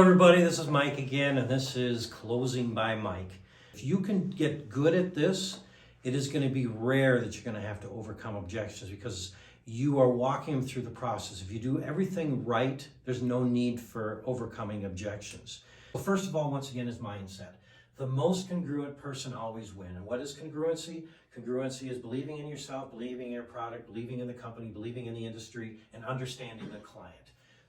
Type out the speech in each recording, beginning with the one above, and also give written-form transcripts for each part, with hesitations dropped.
everybody, this is Mike again, and this is Closing by Mike. If you can get good at this, it is going to be rare that you're going to have to overcome objections because you are walking them through the process. If you do everything right, there's no need for overcoming objections. Well, first of all, once again, is mindset. The most congruent person always wins. And what is congruency? Congruency is believing in yourself, believing in your product, believing in the company, believing in the industry, and understanding the client.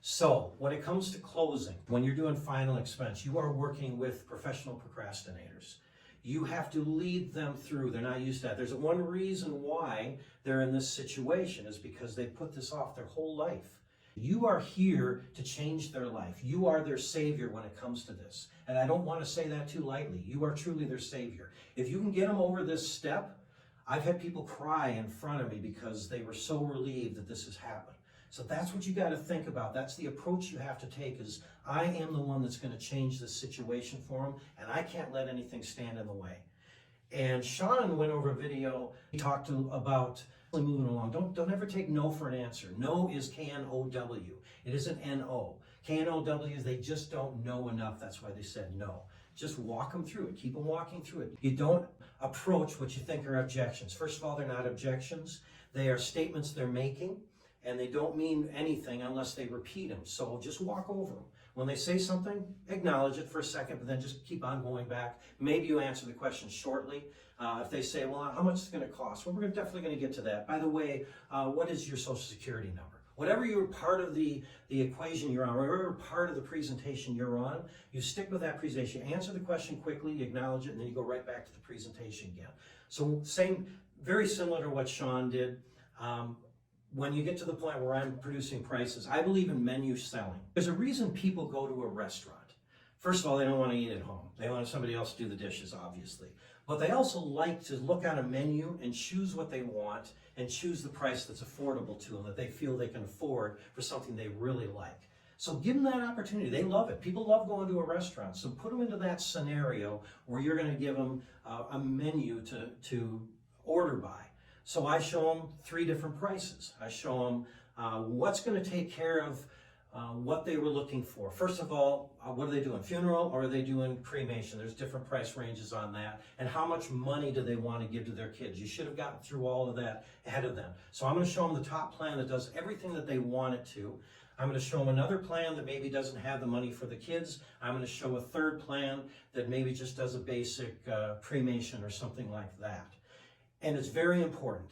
So when it comes to closing, when you're doing final expense, you are working with professional procrastinators. You have to lead them through. They're not used to that. There's one reason why they're in this situation is because they put this off their whole life. You are here to change their life. You are their savior when it comes to this. And I don't want to say that too lightly. You are truly their savior. If you can get them over this step, I've had people cry in front of me because they were so relieved that this has happened. So that's what you got to think about. That's the approach you have to take is I am the one that's going to change this situation for them, and I can't let anything stand in the way. And Shawn went over a video. He talked about moving along. Don't ever take no for an answer. No is K-N-O-W. It isn't N-O. K-N-O-W is they just don't know enough. That's why they said no. Just walk them through it. Keep them walking through it. You don't approach what you think are objections. First of all, they're not objections. They are statements they're making, and they don't mean anything unless they repeat them. So just walk over them. When they say something, acknowledge it for a second, but then just keep on going back. Maybe you answer the question shortly. If they say, well, how much is it going to cost? Well, we're definitely going to get to that. By the way, what is your Social Security number? Whatever you're part of the equation you're on, whatever part of the presentation you're on, you stick with that presentation. You answer the question quickly, you acknowledge it, and then you go right back to the presentation again. So very similar to what Shawn did. When you get to the point where I'm producing prices, I believe in menu selling. There's a reason people go to a restaurant. First of all, they don't want to eat at home. They want somebody else to do the dishes, obviously. But they also like to look on a menu and choose what they want and choose the price that's affordable to them, that they feel they can afford for something they really like. So give them that opportunity. They love it. People love going to a restaurant. So put them into that scenario where you're going to give them a menu to order by. So I show them 3 different prices. I show them what's going to take care of what they were looking for. First of all, what are they doing? Funeral or are they doing cremation? There's different price ranges on that. And how much money do they want to give to their kids? You should have gotten through all of that ahead of them. So I'm going to show them the top plan that does everything that they want it to. I'm going to show them another plan that maybe doesn't have the money for the kids. I'm going to show a third plan that maybe just does a basic cremation or something like that. And it's very important.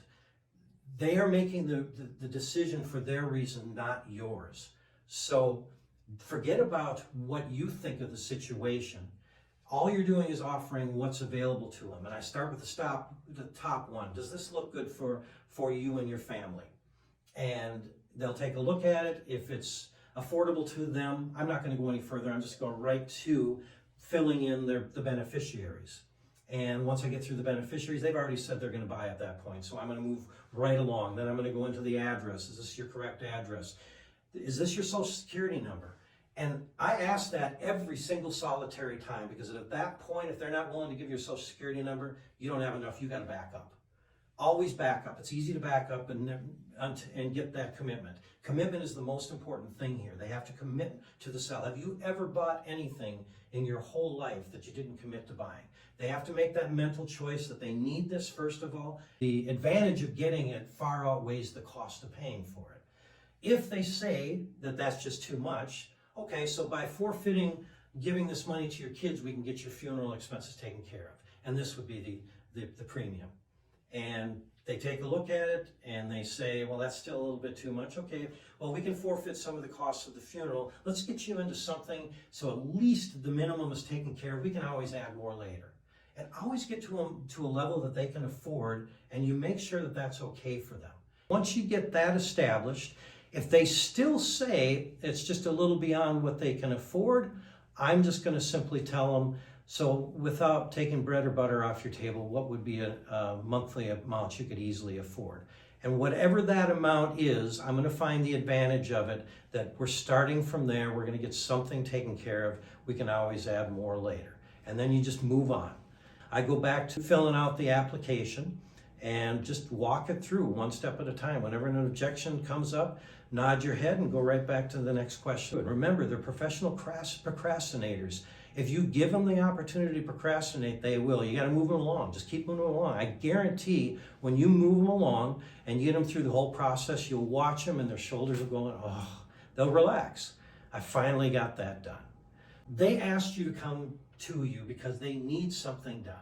They are making the decision for their reason, not yours. So forget about what you think of the situation. All you're doing is offering what's available to them. And I start with the top one. Does this look good for you and your family? And they'll take a look at it. If it's affordable to them, I'm not going to go any further. I'm just going right to filling in the beneficiaries. And once I get through the beneficiaries, they've already said they're going to buy at that point. So I'm going to move right along. Then I'm going to go into the address. Is this your correct address? Is this your Social Security number? And I ask that every single solitary time because at that point, if they're not willing to give your Social Security number, you don't have enough. You got to back up. Always back up. It's easy to back up and get that commitment. Commitment is the most important thing here. They have to commit to the sale. Have you ever bought anything in your whole life that you didn't commit to buying? They have to make that mental choice that they need this first of all. The advantage of getting it far outweighs the cost of paying for it. If they say that that's just too much, okay, so by forfeiting giving this money to your kids, we can get your funeral expenses taken care of. And this would be the premium. And they take a look at it and they say, well, that's still a little bit too much. Okay, well, we can forfeit some of the costs of the funeral. Let's get you into something so at least the minimum is taken care of. We can always add more later. And always get to a level that they can afford, and you make sure that that's okay for them. Once you get that established, if they still say it's just a little beyond what they can afford, I'm just going to simply tell them, so without taking bread or butter off your table, what would be a monthly amount you could easily afford? And whatever that amount is, I'm going to find the advantage of it, that we're starting from there, we're going to get something taken care of, we can always add more later. And then you just move on. I go back to filling out the application and just walk it through one step at a time. Whenever an objection comes up, nod your head and go right back to the next question. Remember, they're professional procrastinators. If you give them the opportunity to procrastinate, they will. You got to move them along. Just keep moving them along. I guarantee when you move them along and you get them through the whole process, you'll watch them and their shoulders will go, oh, they'll relax. I finally got that done. They asked you to come to you because they need something done.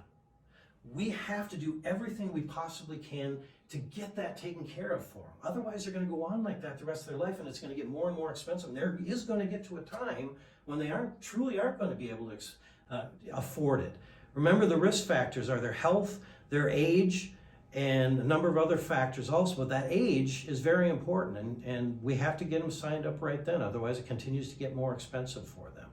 We have to do everything we possibly can to get that taken care of for them. Otherwise, they're going to go on like that the rest of their life, and it's going to get more and more expensive. And there is going to get to a time when they truly aren't going to be able to afford it. Remember, the risk factors are their health, their age, and a number of other factors also. But that age is very important, and we have to get them signed up right then. Otherwise, it continues to get more expensive for them.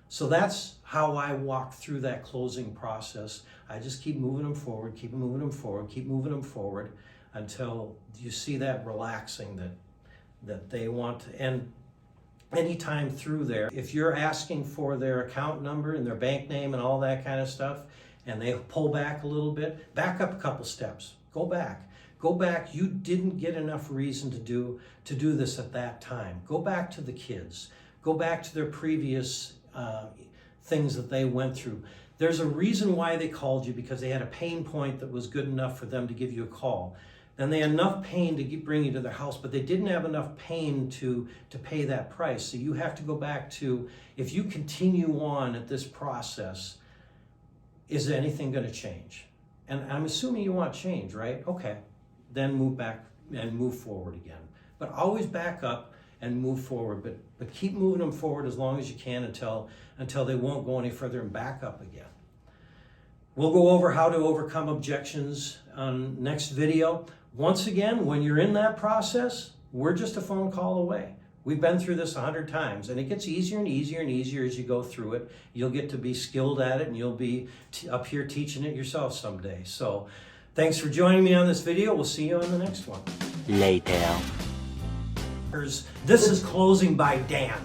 So that's how I walk through that closing process. I just keep moving them forward, keep moving them forward, keep moving them forward until you see that relaxing that they want. And anytime through there, if you're asking for their account number and their bank name and all that kind of stuff, and they pull back a little bit, back up a couple steps, go back. Go back. You didn't get enough reason to do this at that time. Go back to the kids. Go back to their previous things that they went through. There's a reason why they called you, because they had a pain point that was good enough for them to give you a call. Then they had enough pain to bring you to their house, but they didn't have enough pain to pay that price. So you have to go back to, if you continue on at this process, is anything going to change? And I'm assuming you want change, right? Okay, then move back and move forward again. But always back up and move forward, but keep moving them forward as long as you can until they won't go any further and back up again. We'll go over how to overcome objections on next video. Once again, when you're in that process, we're just a phone call away. We've been through this 100 times, and it gets easier and easier and easier as you go through it. You'll get to be skilled at it, and you'll be up here teaching it yourself someday. So thanks for joining me on this video. We'll see you on the next one. Later. This is Closing by Dan.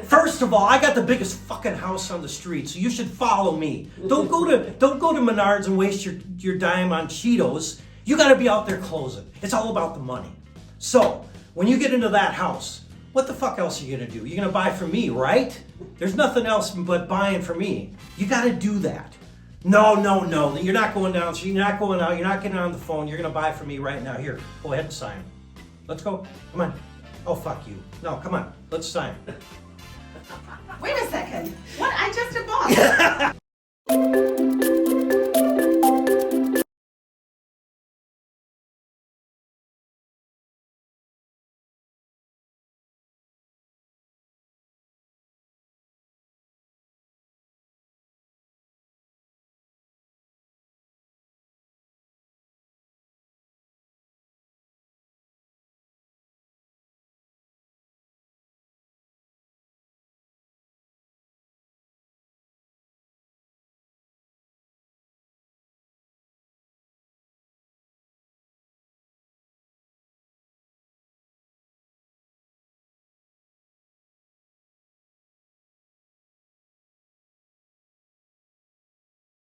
First of all, I got the biggest fucking house on the street, so you should follow me. Don't go to Menards and waste your dime on Cheetos. You got to be out there closing. It's all about the money. So when you get into that house, what the fuck else are you gonna do? You're gonna buy from me, right? There's nothing else but buying from me. You got to do that. No. You're not going down. You're not going out. You're not getting on the phone. You're gonna buy from me right now. Here, go ahead and sign. Let's go. Come on. Oh, fuck you. No, come on. Let's sign. Wait a second. What? I just bought.